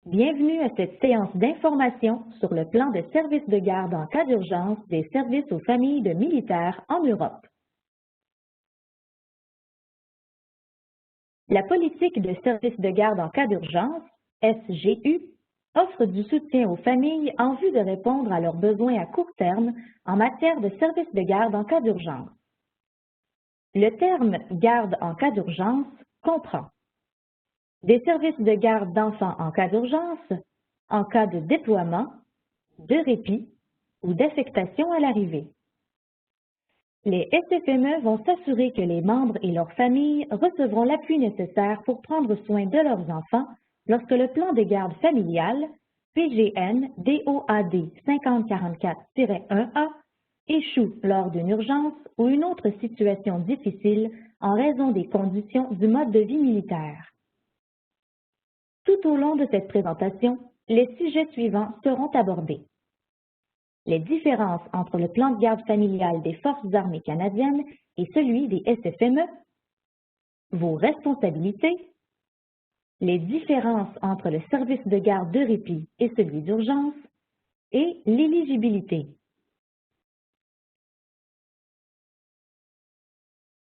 Bienvenue à cette séance d'information sur le plan de service de garde en cas d'urgence des services aux familles de militaires en Europe. La politique de service de garde en cas d'urgence, SGU, offre du soutien aux familles en vue de répondre à leurs besoins à court terme en matière de service de garde en cas d'urgence. Le terme « garde en cas d'urgence » comprend des services de garde d'enfants en cas d'urgence, en cas de déploiement, de répit ou d'affectation à l'arrivée. Les SFME vont s'assurer que les membres et leurs familles recevront l'appui nécessaire pour prendre soin de leurs enfants lorsque le plan de garde familiale PGN DOAD 5044-1A échoue lors d'une urgence ou une autre situation difficile en raison des conditions du mode de vie militaire. Tout au long de cette présentation, les sujets suivants seront abordés. Les différences entre le plan de garde familial des Forces armées canadiennes et celui des SFME, vos responsabilités, les différences entre le service de garde de répit et celui d'urgence, et l'éligibilité.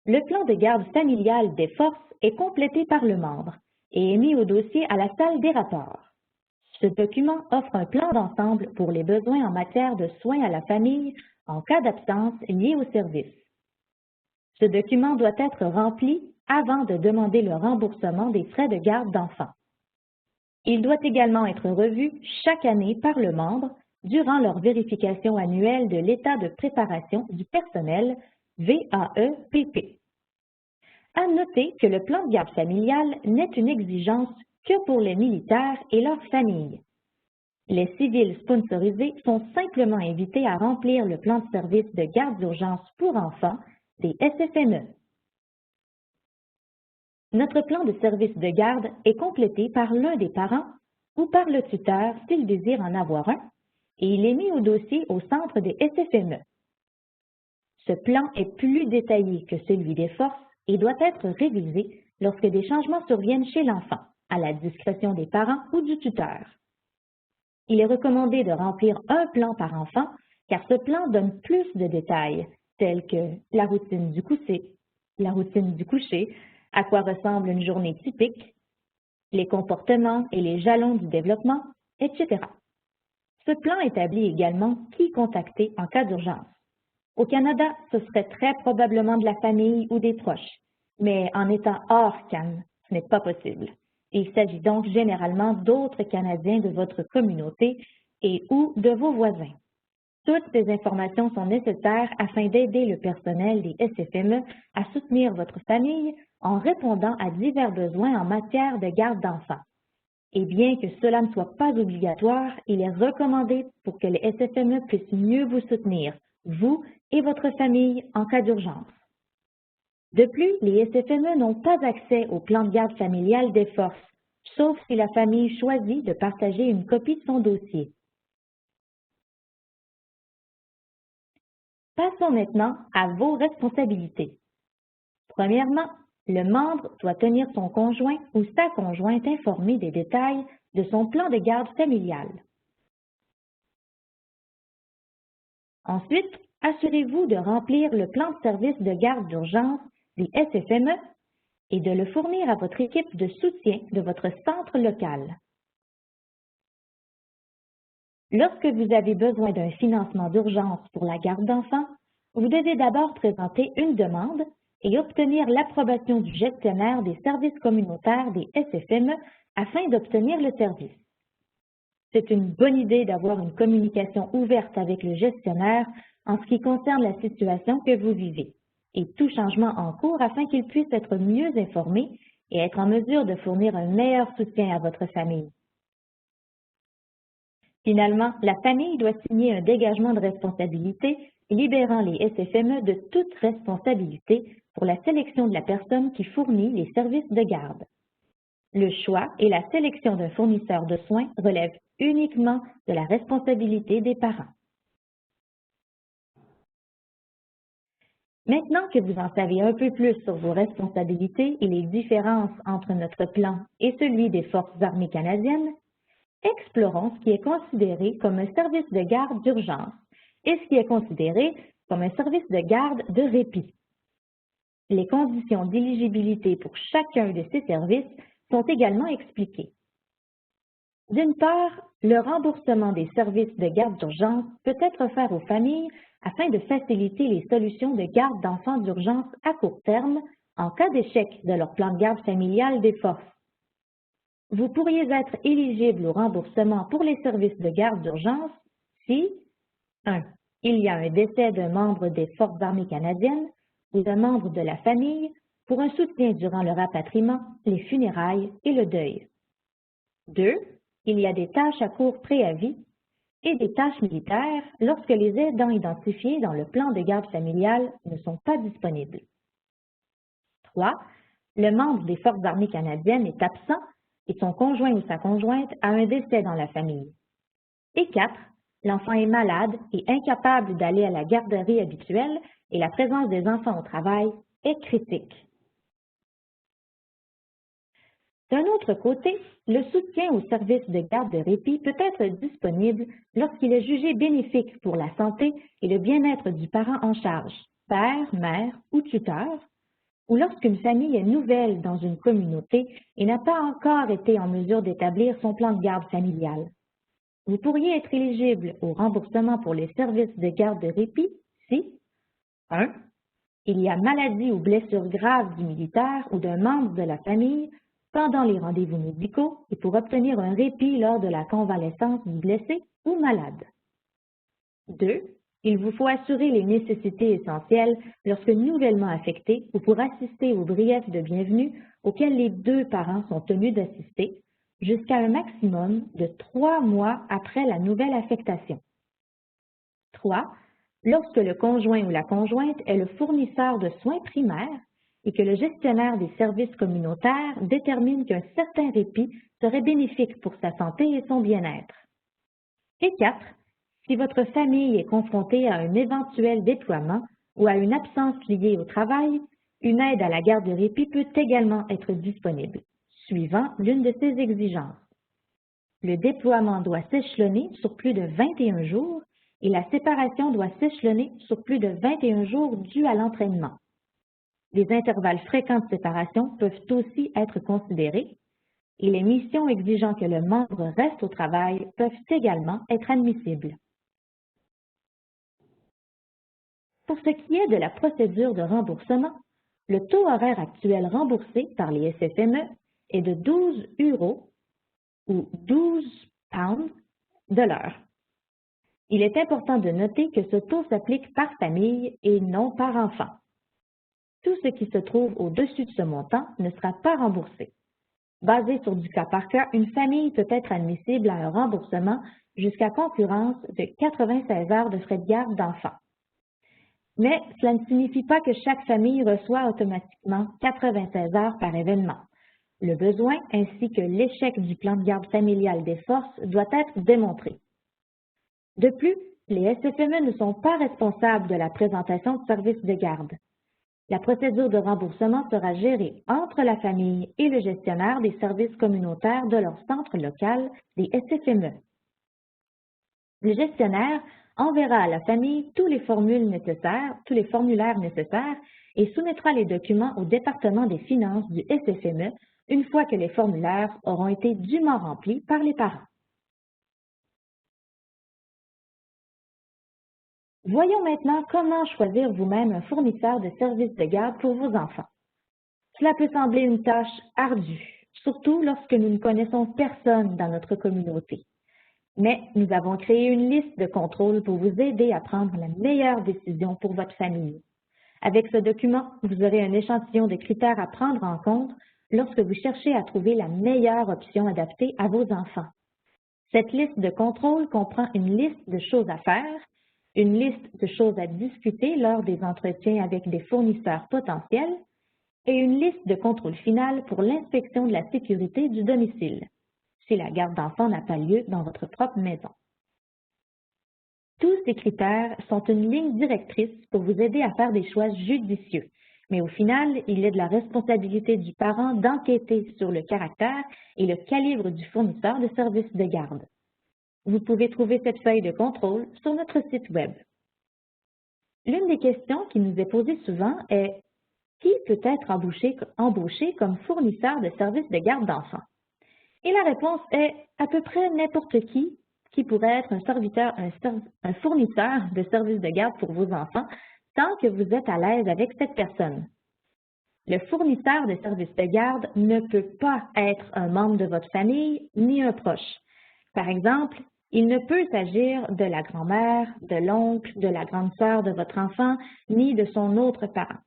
Le plan de garde familial des Forces est complété par le membre et est mis au dossier à la salle des rapports. Ce document offre un plan d'ensemble pour les besoins en matière de soins à la famille en cas d'absence liée au service. Ce document doit être rempli avant de demander le remboursement des frais de garde d'enfants. Il doit également être revu chaque année par le membre durant leur vérification annuelle de l'état de préparation du personnel VAEPP. À noter que le plan de garde familial n'est une exigence que pour les militaires et leurs familles. Les civils sponsorisés sont simplement invités à remplir le plan de service de garde d'urgence pour enfants des SFME. Notre plan de service de garde est complété par l'un des parents ou par le tuteur s'il désire en avoir un, et il est mis au dossier au centre des SFME. Ce plan est plus détaillé que celui des forces et doit être révisé lorsque des changements surviennent chez l'enfant, à la discrétion des parents ou du tuteur. Il est recommandé de remplir un plan par enfant car ce plan donne plus de détails, tels que la routine du coucher, à quoi ressemble une journée typique, les comportements et les jalons du développement, etc. Ce plan établit également qui contacter en cas d'urgence. Au Canada, ce serait très probablement de la famille ou des proches, mais en étant hors CAN, ce n'est pas possible. Il s'agit donc généralement d'autres Canadiens de votre communauté et ou de vos voisins. Toutes ces informations sont nécessaires afin d'aider le personnel des SFME à soutenir votre famille en répondant à divers besoins en matière de garde d'enfants. Et bien que cela ne soit pas obligatoire, il est recommandé pour que les SFME puissent mieux vous soutenir, vous et votre famille en cas d'urgence. De plus, les SFME n'ont pas accès au plan de garde familial des forces, sauf si la famille choisit de partager une copie de son dossier. Passons maintenant à vos responsabilités. Premièrement, le membre doit tenir son conjoint ou sa conjointe informé des détails de son plan de garde familial. Ensuite, assurez-vous de remplir le plan de service de garde d'urgence des SFME et de le fournir à votre équipe de soutien de votre centre local. Lorsque vous avez besoin d'un financement d'urgence pour la garde d'enfants, vous devez d'abord présenter une demande et obtenir l'approbation du gestionnaire des services communautaires des SFME afin d'obtenir le service. C'est une bonne idée d'avoir une communication ouverte avec le gestionnaire en ce qui concerne la situation que vous vivez et tout changement en cours afin qu'il puisse être mieux informé et être en mesure de fournir un meilleur soutien à votre famille. Finalement, la famille doit signer un dégagement de responsabilité libérant les SFME de toute responsabilité pour la sélection de la personne qui fournit les services de garde. Le choix et la sélection d'un fournisseur de soins relèvent uniquement de la responsabilité des parents. Maintenant que vous en savez un peu plus sur vos responsabilités et les différences entre notre plan et celui des Forces armées canadiennes, explorons ce qui est considéré comme un service de garde d'urgence et ce qui est considéré comme un service de garde de répit. Les conditions d'éligibilité pour chacun de ces services sont également expliquées. D'une part, le remboursement des services de garde d'urgence peut être offert aux familles afin de faciliter les solutions de garde d'enfants d'urgence à court terme en cas d'échec de leur plan de garde familial des forces. Vous pourriez être éligible au remboursement pour les services de garde d'urgence si 1. Il y a un décès d'un membre des Forces armées canadiennes ou d'un membre de la famille pour un soutien durant le rapatriement, les funérailles et le deuil. 2. Il y a des tâches à court préavis et des tâches militaires lorsque les aidants identifiés dans le plan de garde familiale ne sont pas disponibles. 3. Le membre des Forces armées canadiennes est absent et son conjoint ou sa conjointe a un décès dans la famille. Et 4. L'enfant est malade et incapable d'aller à la garderie habituelle et la présence des enfants au travail est critique. D'un autre côté, le soutien au service de garde de répit peut être disponible lorsqu'il est jugé bénéfique pour la santé et le bien-être du parent en charge, père, mère ou tuteur, ou lorsqu'une famille est nouvelle dans une communauté et n'a pas encore été en mesure d'établir son plan de garde familial. Vous pourriez être éligible au remboursement pour les services de garde de répit si 1. Il y a maladie ou blessure grave du militaire ou d'un membre de la famille pendant les rendez-vous médicaux et pour obtenir un répit lors de la convalescence du blessé ou malade. 2. Il vous faut assurer les nécessités essentielles lorsque nouvellement affecté ou pour assister au brief de bienvenue auquel les deux parents sont tenus d'assister jusqu'à un maximum de 3 mois après la nouvelle affectation. 3. Lorsque le conjoint ou la conjointe est le fournisseur de soins primaires et que le gestionnaire des services communautaires détermine qu'un certain répit serait bénéfique pour sa santé et son bien-être. Et 4. Si votre famille est confrontée à un éventuel déploiement ou à une absence liée au travail, une aide à la garde de répit peut également être disponible, suivant l'une de ces exigences. Le déploiement doit s'échelonner sur plus de 21 jours et la séparation doit s'échelonner sur plus de 21 jours dû à l'entraînement. Les intervalles fréquents de séparation peuvent aussi être considérés et les missions exigeant que le membre reste au travail peuvent également être admissibles. Pour ce qui est de la procédure de remboursement, le taux horaire actuel remboursé par les SFME est de 12 € ou 12 pounds de l'heure. Il est important de noter que ce taux s'applique par famille et non par enfant. Tout ce qui se trouve au-dessus de ce montant ne sera pas remboursé. Basé sur du cas par cas, une famille peut être admissible à un remboursement jusqu'à concurrence de 96 heures de frais de garde d'enfants. Mais cela ne signifie pas que chaque famille reçoit automatiquement 96 heures par événement. Le besoin ainsi que l'échec du plan de garde familial des forces doit être démontré. De plus, les SFME ne sont pas responsables de la présentation de services de garde. La procédure de remboursement sera gérée entre la famille et le gestionnaire des services communautaires de leur centre local des SFME. Le gestionnaire enverra à la famille tous les formulaires nécessaires et soumettra les documents au département des finances du SFME une fois que les formulaires auront été dûment remplis par les parents. Voyons maintenant comment choisir vous-même un fournisseur de services de garde pour vos enfants. Cela peut sembler une tâche ardue, surtout lorsque nous ne connaissons personne dans notre communauté. Mais nous avons créé une liste de contrôles pour vous aider à prendre la meilleure décision pour votre famille. Avec ce document, vous aurez un échantillon de critères à prendre en compte lorsque vous cherchez à trouver la meilleure option adaptée à vos enfants. Cette liste de contrôles comprend une liste de choses à faire, une liste de choses à discuter lors des entretiens avec des fournisseurs potentiels et une liste de contrôle final pour l'inspection de la sécurité du domicile, si la garde d'enfants n'a pas lieu dans votre propre maison. Tous ces critères sont une ligne directrice pour vous aider à faire des choix judicieux, Mais au final, il est de la responsabilité du parent d'enquêter sur le caractère et le calibre du fournisseur de services de garde. Vous pouvez trouver cette feuille de contrôle sur notre site Web. L'une des questions qui nous est posée souvent est « Qui peut être embauché comme fournisseur de services de garde d'enfants? » Et la réponse est à peu près n'importe qui pourrait être un fournisseur de services de garde pour vos enfants tant que vous êtes à l'aise avec cette personne. Le fournisseur de services de garde ne peut pas être un membre de votre famille ni un proche. Par exemple, il ne peut s'agir de la grand-mère, de l'oncle, de la grande sœur de votre enfant, ni de son autre parent.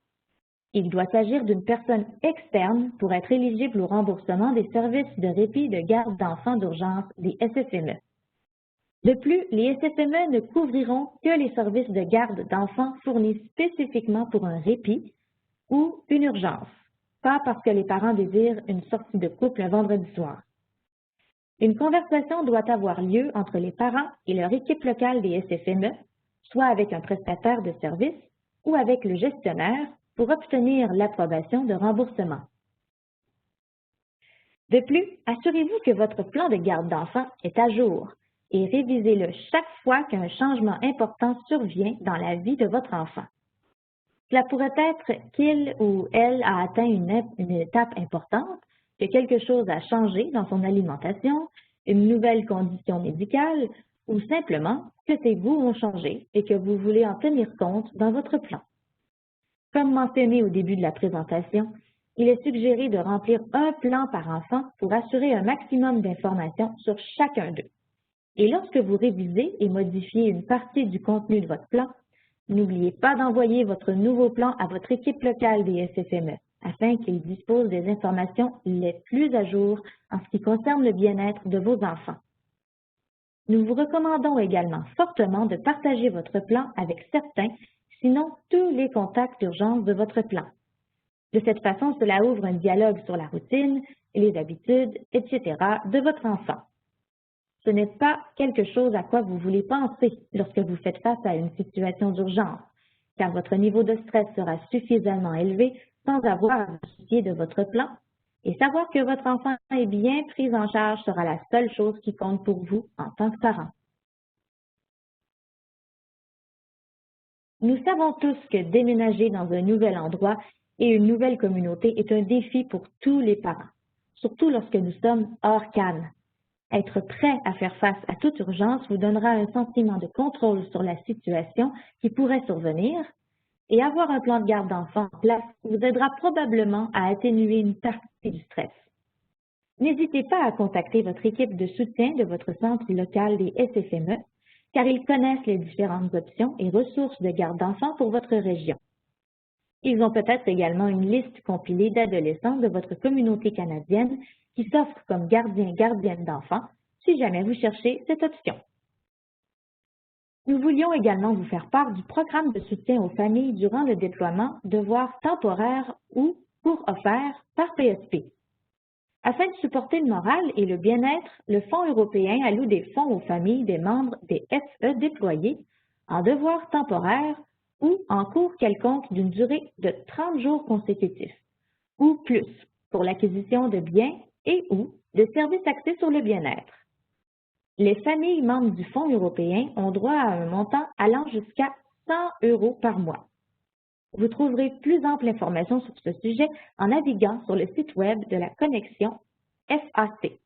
Il doit s'agir d'une personne externe pour être éligible au remboursement des services de répit de garde d'enfants d'urgence des SFME. De plus, les SFME ne couvriront que les services de garde d'enfants fournis spécifiquement pour un répit ou une urgence, pas parce que les parents désirent une sortie de couple un vendredi soir. Une conversation doit avoir lieu entre les parents et leur équipe locale des SFME, soit avec un prestataire de service ou avec le gestionnaire pour obtenir l'approbation de remboursement. De plus, assurez-vous que votre plan de garde d'enfants est à jour et révisez-le chaque fois qu'un changement important survient dans la vie de votre enfant. Cela pourrait être qu'il ou elle a atteint une étape importante, que quelque chose a changé dans son alimentation, une nouvelle condition médicale ou simplement que ses goûts ont changé et que vous voulez en tenir compte dans votre plan. Comme mentionné au début de la présentation, il est suggéré de remplir un plan par enfant pour assurer un maximum d'informations sur chacun d'eux. Et lorsque vous révisez et modifiez une partie du contenu de votre plan, n'oubliez pas d'envoyer votre nouveau plan à votre équipe locale des SFME afin qu'ils disposent des informations les plus à jour en ce qui concerne le bien-être de vos enfants. Nous vous recommandons également fortement de partager votre plan avec certains, sinon tous les contacts d'urgence de votre plan. De cette façon, cela ouvre un dialogue sur la routine, les habitudes, etc. de votre enfant. Ce n'est pas quelque chose à quoi vous voulez penser lorsque vous faites face à une situation d'urgence, car votre niveau de stress sera suffisamment élevé sans avoir à vous soucier de votre plan, et savoir que votre enfant est bien pris en charge sera la seule chose qui compte pour vous en tant que parent. Nous savons tous que déménager dans un nouvel endroit et une nouvelle communauté est un défi pour tous les parents, surtout lorsque nous sommes hors Cannes. Être prêt à faire face à toute urgence vous donnera un sentiment de contrôle sur la situation qui pourrait survenir et avoir un plan de garde d'enfants en place vous aidera probablement à atténuer une partie du stress. N'hésitez pas à contacter votre équipe de soutien de votre centre local des SFME car ils connaissent les différentes options et ressources de garde d'enfants pour votre région. Ils ont peut-être également une liste compilée d'adolescents de votre communauté canadienne qui s'offrent comme gardiens-gardiennes d'enfants si jamais vous cherchez cette option. Nous voulions également vous faire part du programme de soutien aux familles durant le déploiement Devoirs temporaires ou cours offerts par PSP. Afin de supporter le moral et le bien-être, le Fonds européen alloue des fonds aux familles des membres des FE déployés en devoirs temporaires ou en cours quelconque d'une durée de 30 jours consécutifs, ou plus, pour l'acquisition de biens et ou de services axés sur le bien-être. Les familles membres du Fonds européen ont droit à un montant allant jusqu'à 100 € par mois. Vous trouverez plus ample information sur ce sujet en naviguant sur le site Web de la connexion FAC.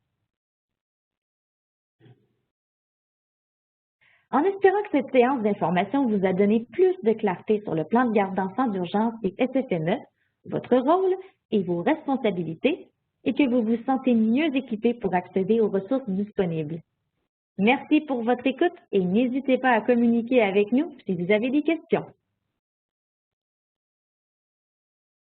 En espérant que cette séance d'information vous a donné plus de clarté sur le plan de garde d'enfants d'urgence des SFME, votre rôle et vos responsabilités, et que vous vous sentez mieux équipé pour accéder aux ressources disponibles. Merci pour votre écoute et n'hésitez pas à communiquer avec nous si vous avez des questions.